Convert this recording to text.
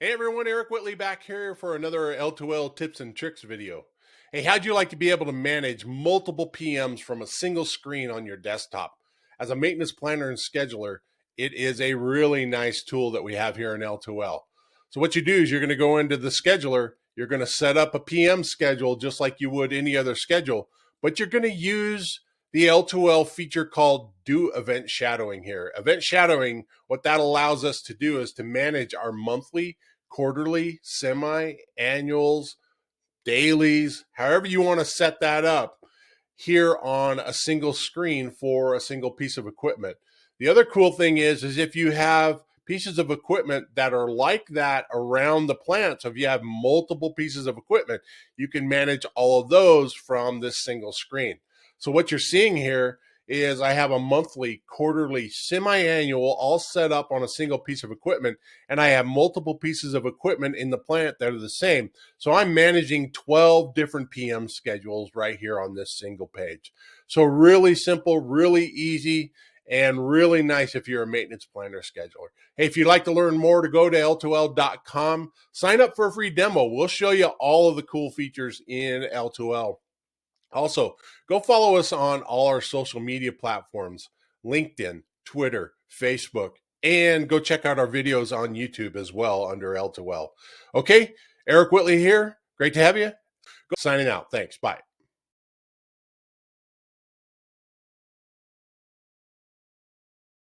Hey everyone, Eric Whitley back here for another L2L tips and tricks video. Hey, how'd you like to be able to manage multiple PMs from a single screen on your desktop? As a maintenance planner and scheduler, it is a really nice tool that we have here in L2L. So what you do is you're going to go into the scheduler, you're going to set up a PM schedule just like you would any other schedule, but you're going to use the L2L feature called Do Event Shadowing here. Event shadowing, what that allows us to do is to manage our monthly, quarterly, semi-annuals, dailies, however you want to set that up here on a single screen for a single piece of equipment. The other cool thing is if you have pieces of equipment that are like that around the plant, so if you have multiple pieces of equipment, you can manage all of those from this single screen. So what you're seeing here is I have a monthly, quarterly, semi-annual all set up on a single piece of equipment, and I have multiple pieces of equipment in the plant that are the same. So I'm managing 12 different PM schedules right here on this single page. So really simple, really easy, and really nice if you're a maintenance planner scheduler. Hey, if you'd like to learn more, to go to L2L.com, sign up for a free demo. We'll show you all of the cool features in L2L. Also, go follow us on all our social media platforms, LinkedIn, Twitter, Facebook, and go check out our videos on YouTube as well under L2L. Okay, Eric Whitley here. Great to have you. Signing out. Thanks. Bye.